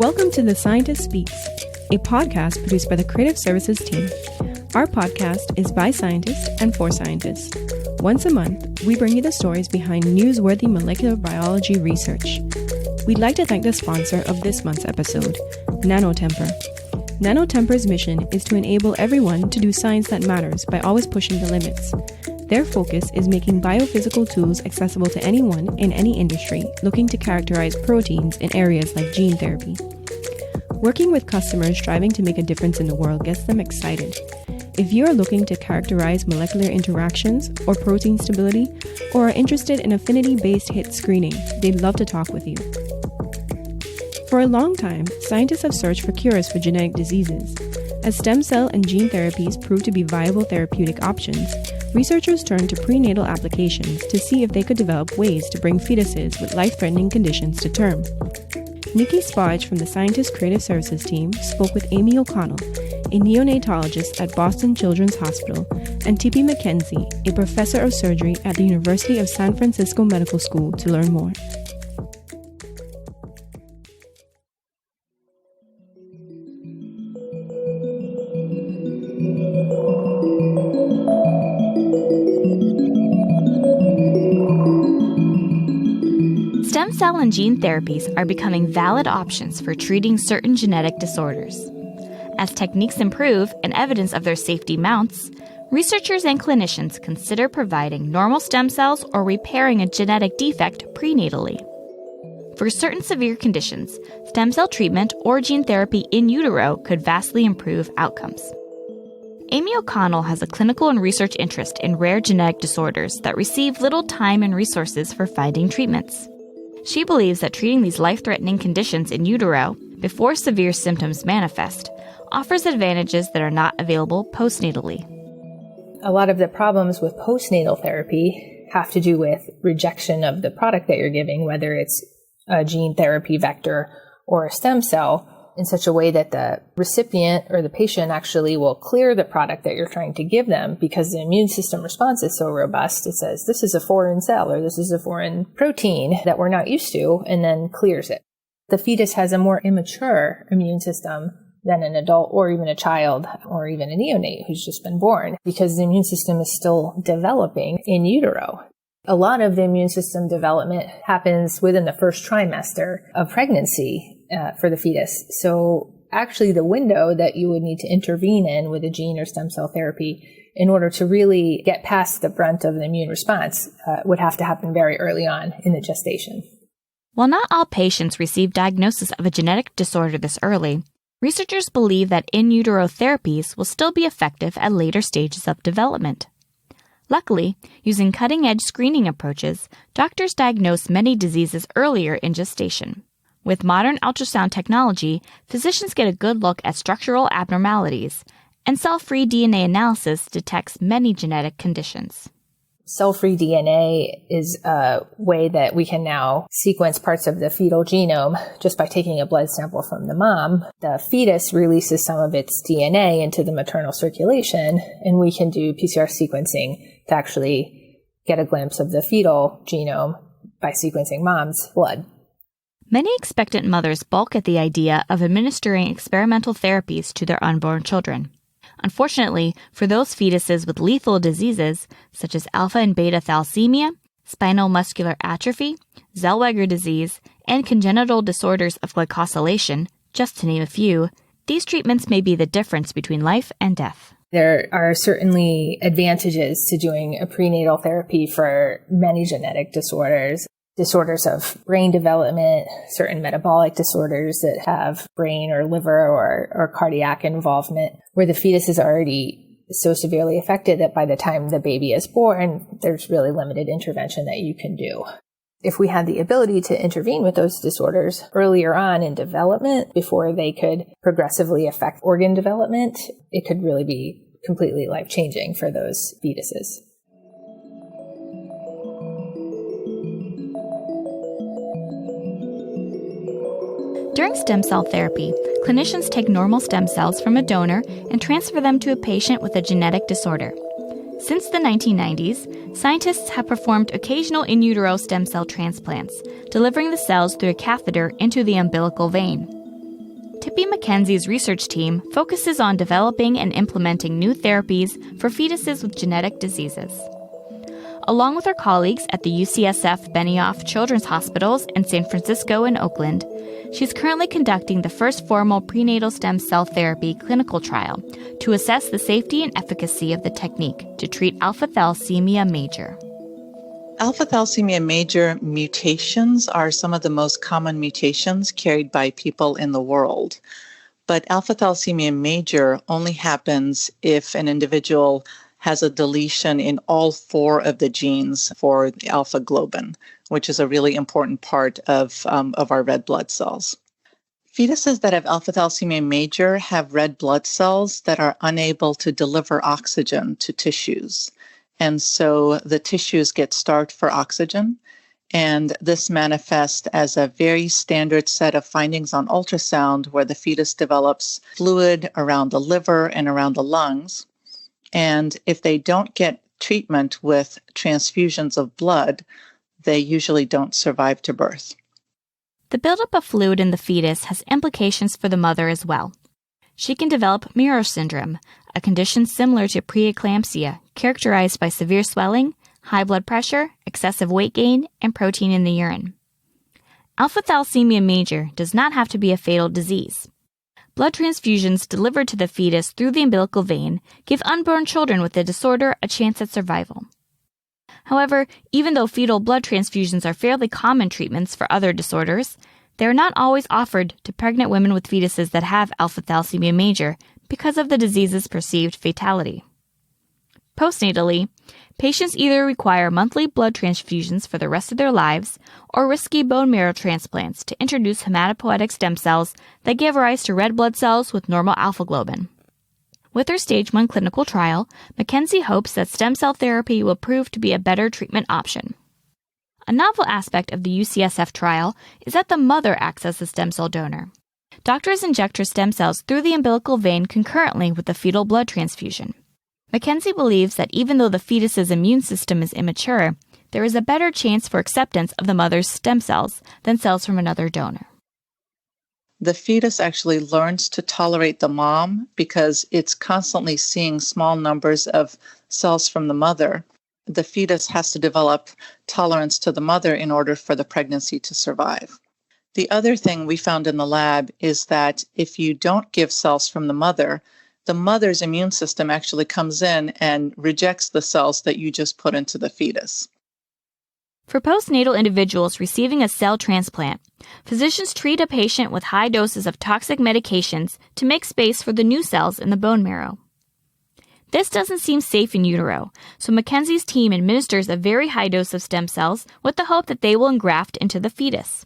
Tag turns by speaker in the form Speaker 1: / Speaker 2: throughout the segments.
Speaker 1: Welcome to The Scientist Speaks, a podcast produced by the Creative Services team. Our podcast is by scientists and for scientists. Once a month, we bring you the stories behind newsworthy molecular biology research. We'd like to thank the sponsor of this month's episode, Nanotemper. Nanotemper's mission is to enable everyone to do science that matters by always pushing the limits. Their focus is making biophysical tools accessible to anyone in any industry looking to characterize proteins in areas like gene therapy. Working with customers striving to make a difference in the world gets them excited. If you are looking to characterize molecular interactions or protein stability, or are interested in affinity-based hit screening, they'd love to talk with you. For a long time, scientists have searched for cures for genetic diseases. As stem cell and gene therapies prove to be viable therapeutic options, researchers turned to prenatal applications to see if they could develop ways to bring fetuses with life-threatening conditions to term. Niki Spahich from the Scientist Creative Services team spoke with Amy OConnell, a neonatologist at Boston Children's Hospital, and Tippy MacKenzie, a professor of surgery at the University of San Francisco Medical School, to learn more.
Speaker 2: Stem cell and gene therapies are becoming valid options for treating certain genetic disorders. As techniques improve and evidence of their safety mounts, researchers and clinicians consider providing normal stem cells or repairing a genetic defect prenatally. For certain severe conditions, stem cell treatment or gene therapy in utero could vastly improve outcomes. Amy OConnell has a clinical and research interest in rare genetic disorders that receive little time and resources for finding treatments. She believes that treating these life-threatening conditions in utero before severe symptoms manifest offers advantages that are not available postnatally.
Speaker 3: A lot of the problems with postnatal therapy have to do with rejection of the product that you're giving, whether it's a gene therapy vector or a stem cell, in such a way that the recipient or the patient actually will clear the product that you're trying to give them because the immune system response is so robust. It says, this is a foreign cell or this is a foreign protein that we're not used to, and then clears it. The fetus has a more immature immune system than an adult or even a child or even a neonate who's just been born, because the immune system is still developing in utero. A lot of the immune system development happens within the first trimester of pregnancy for the fetus. So actually the window that you would need to intervene in with a gene or stem cell therapy in order to really get past the brunt of the immune response would have to happen very early on in the gestation.
Speaker 2: While not all patients receive diagnosis of a genetic disorder this early, researchers believe that in utero therapies will still be effective at later stages of development. Luckily, using cutting-edge screening approaches, doctors diagnose many diseases earlier in gestation. With modern ultrasound technology, physicians get a good look at structural abnormalities, and cell-free DNA analysis detects many genetic conditions.
Speaker 3: Cell-free DNA is a way that we can now sequence parts of the fetal genome just by taking a blood sample from the mom. The fetus releases some of its DNA into the maternal circulation, and we can do PCR sequencing to actually get a glimpse of the fetal genome by sequencing mom's blood.
Speaker 2: Many expectant mothers balk at the idea of administering experimental therapies to their unborn children. Unfortunately, for those fetuses with lethal diseases, such as alpha and beta thalassemia, spinal muscular atrophy, Zellweger disease, and congenital disorders of glycosylation, just to name a few, these treatments may be the difference between life and death.
Speaker 3: There are certainly advantages to doing a prenatal therapy for many genetic disorders. Disorders of brain development, certain metabolic disorders that have brain or liver or cardiac involvement, where the fetus is already so severely affected that by the time the baby is born, there's really limited intervention that you can do. If we had the ability to intervene with those disorders earlier on in development, before they could progressively affect organ development, it could really be completely life-changing for those fetuses.
Speaker 2: During stem cell therapy, clinicians take normal stem cells from a donor and transfer them to a patient with a genetic disorder. Since the 1990s, scientists have performed occasional in utero stem cell transplants, delivering the cells through a catheter into the umbilical vein. Tippy McKenzie's research team focuses on developing and implementing new therapies for fetuses with genetic diseases. Along with her colleagues at the UCSF Benioff Children's Hospitals in San Francisco and Oakland, she's currently conducting the first formal prenatal stem cell therapy clinical trial to assess the safety and efficacy of the technique to treat alpha thalassemia major.
Speaker 4: Alpha thalassemia major mutations are some of the most common mutations carried by people in the world. But alpha thalassemia major only happens if an individual has a deletion in all 4 of the genes for the alpha globin, which is a really important part of our red blood cells. Fetuses that have alpha thalassemia major have red blood cells that are unable to deliver oxygen to tissues. And so the tissues get starved for oxygen, and this manifests as a very standard set of findings on ultrasound where the fetus develops fluid around the liver and around the lungs. And if they don't get treatment with transfusions of blood, they usually don't survive to birth.
Speaker 2: The buildup of fluid in the fetus has implications for the mother as well. She can develop Muir syndrome, a condition similar to preeclampsia, characterized by severe swelling, high blood pressure, excessive weight gain, and protein in the urine. Alpha thalassemia major does not have to be a fatal disease. Blood transfusions delivered to the fetus through the umbilical vein give unborn children with the disorder a chance at survival. However, even though fetal blood transfusions are fairly common treatments for other disorders, they are not always offered to pregnant women with fetuses that have alpha thalassemia major because of the disease's perceived fatality. Postnatally, patients either require monthly blood transfusions for the rest of their lives or risky bone marrow transplants to introduce hematopoietic stem cells that give rise to red blood cells with normal alpha globin. With her Stage 1 clinical trial, McKenzie hopes that stem cell therapy will prove to be a better treatment option. A novel aspect of the UCSF trial is that the mother acts as the stem cell donor. Doctors inject her stem cells through the umbilical vein concurrently with the fetal blood transfusion. McKenzie believes that even though the fetus's immune system is immature, there is a better chance for acceptance of the mother's stem cells than cells from another donor.
Speaker 4: The fetus actually learns to tolerate the mom because it's constantly seeing small numbers of cells from the mother. The fetus has to develop tolerance to the mother in order for the pregnancy to survive. The other thing we found in the lab is that if you don't give cells from the mother's immune system actually comes in and rejects the cells that you just put into the fetus.
Speaker 2: For postnatal individuals receiving a cell transplant, physicians treat a patient with high doses of toxic medications to make space for the new cells in the bone marrow. This doesn't seem safe in utero, so McKenzie's team administers a very high dose of stem cells with the hope that they will engraft into the fetus.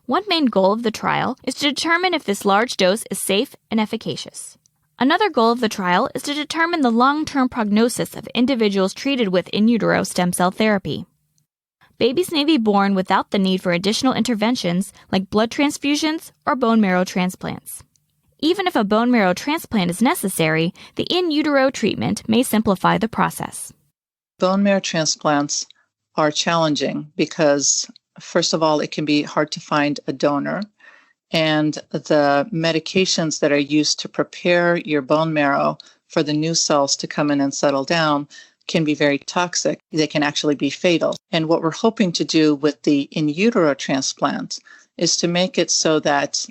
Speaker 2: One main goal of the trial is to determine if this large dose is safe and efficacious. Another goal of the trial is to determine the long-term prognosis of individuals treated with in utero stem cell therapy. Babies may be born without the need for additional interventions like blood transfusions or bone marrow transplants. Even if a bone marrow transplant is necessary, the in utero treatment may simplify the process.
Speaker 4: Bone marrow transplants are challenging because, first of all, it can be hard to find a donor. And the medications that are used to prepare your bone marrow for the new cells to come in and settle down can be very toxic. They can actually be fatal. And what we're hoping to do with the in utero transplant is to make it so that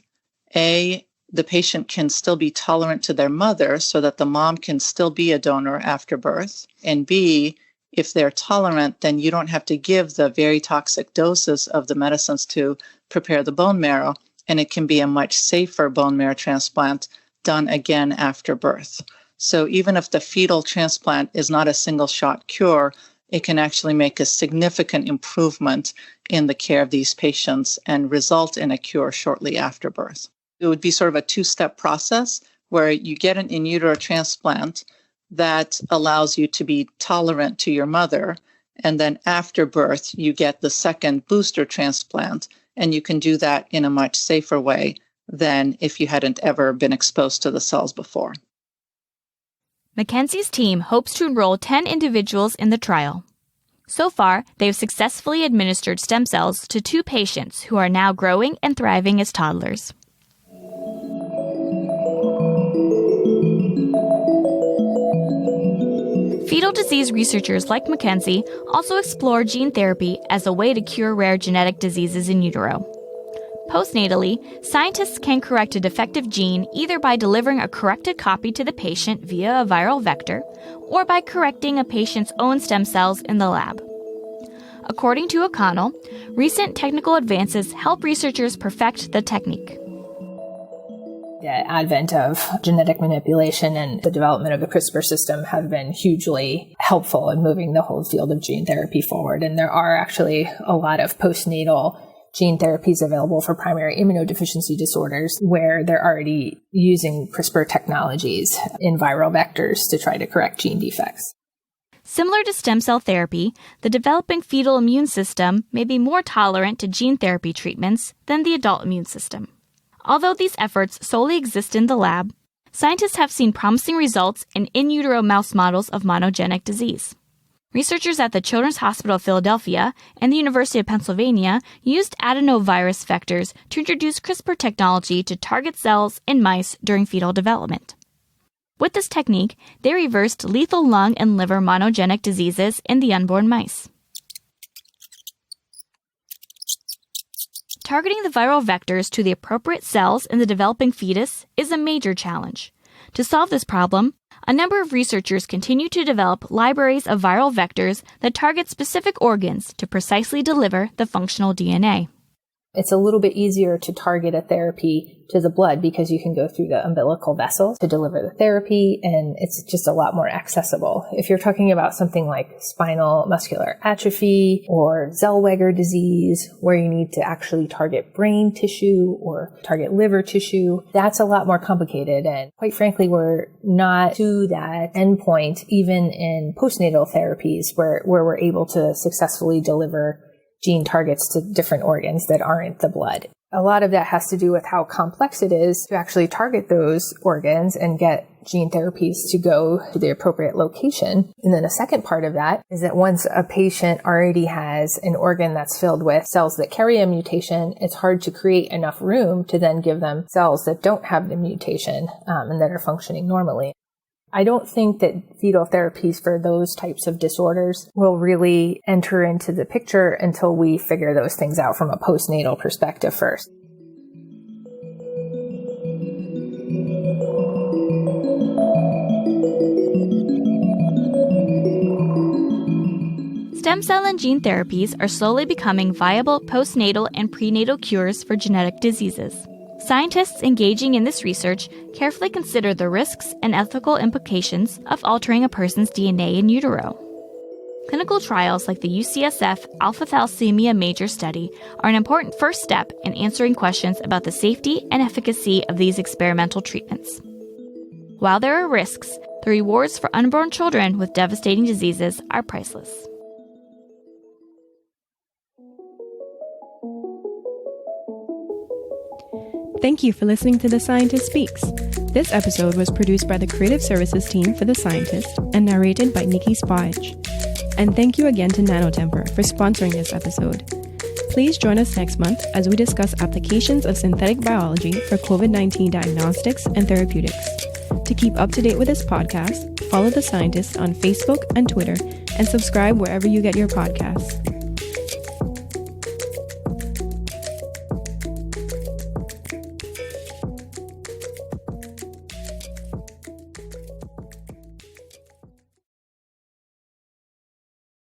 Speaker 4: A, the patient can still be tolerant to their mother so that the mom can still be a donor after birth. And B, if they're tolerant, then you don't have to give the very toxic doses of the medicines to prepare the bone marrow. And it can be a much safer bone marrow transplant done again after birth. So even if the fetal transplant is not a single-shot cure, it can actually make a significant improvement in the care of these patients and result in a cure shortly after birth. It would be sort of a two-step process where you get an in utero transplant that allows you to be tolerant to your mother, and then after birth, you get the second booster transplant, and you can do that in a much safer way than if you hadn't ever been exposed to the cells before.
Speaker 2: McKenzie's team hopes to enroll 10 individuals in the trial. So far, they have successfully administered stem cells to 2 patients who are now growing and thriving as toddlers. Fetal disease researchers like MacKenzie also explore gene therapy as a way to cure rare genetic diseases in utero. Postnatally, scientists can correct a defective gene either by delivering a corrected copy to the patient via a viral vector or by correcting a patient's own stem cells in the lab. According to OConnell, recent technical advances help researchers perfect the technique.
Speaker 3: The advent of genetic manipulation and the development of the CRISPR system have been hugely helpful in moving the whole field of gene therapy forward. And there are actually a lot of postnatal gene therapies available for primary immunodeficiency disorders where they're already using CRISPR technologies in viral vectors to try to correct gene defects.
Speaker 2: Similar to stem cell therapy, the developing fetal immune system may be more tolerant to gene therapy treatments than the adult immune system. Although these efforts solely exist in the lab, scientists have seen promising results in utero mouse models of monogenic disease. Researchers at the Children's Hospital of Philadelphia and the University of Pennsylvania used adenovirus vectors to introduce CRISPR technology to target cells in mice during fetal development. With this technique, they reversed lethal lung and liver monogenic diseases in the unborn mice. Targeting the viral vectors to the appropriate cells in the developing fetus is a major challenge. To solve this problem, a number of researchers continue to develop libraries of viral vectors that target specific organs to precisely deliver the functional DNA.
Speaker 3: It's a little bit easier to target a therapy to the blood because you can go through the umbilical vessels to deliver the therapy, and it's just a lot more accessible. If you're talking about something like spinal muscular atrophy or Zellweger disease, where you need to actually target brain tissue or target liver tissue, that's a lot more complicated. And quite frankly, we're not to that endpoint even in postnatal therapies where we're able to successfully deliver gene targets to different organs that aren't the blood. A lot of that has to do with how complex it is to actually target those organs and get gene therapies to go to the appropriate location. And then a second part of that is that once a patient already has an organ that's filled with cells that carry a mutation, it's hard to create enough room to then give them cells that don't have the mutation and that are functioning normally. I don't think that fetal therapies for those types of disorders will really enter into the picture until we figure those things out from a postnatal perspective first.
Speaker 2: Stem cell and gene therapies are slowly becoming viable postnatal and prenatal cures for genetic diseases. Scientists engaging in this research carefully consider the risks and ethical implications of altering a person's DNA in utero. Clinical trials like the UCSF Alpha Thalassemia Major Study are an important first step in answering questions about the safety and efficacy of these experimental treatments. While there are risks, the rewards for unborn children with devastating diseases are priceless.
Speaker 1: Thank you for listening to The Scientist Speaks. This episode was produced by the Creative Services team for The Scientist and narrated by Niki Spahich. And thank you again to Nanotemper for sponsoring this episode. Please join us next month as we discuss applications of synthetic biology for COVID-19 diagnostics and therapeutics. To keep up to date with this podcast, follow The Scientist on Facebook and Twitter and subscribe wherever you get your podcasts.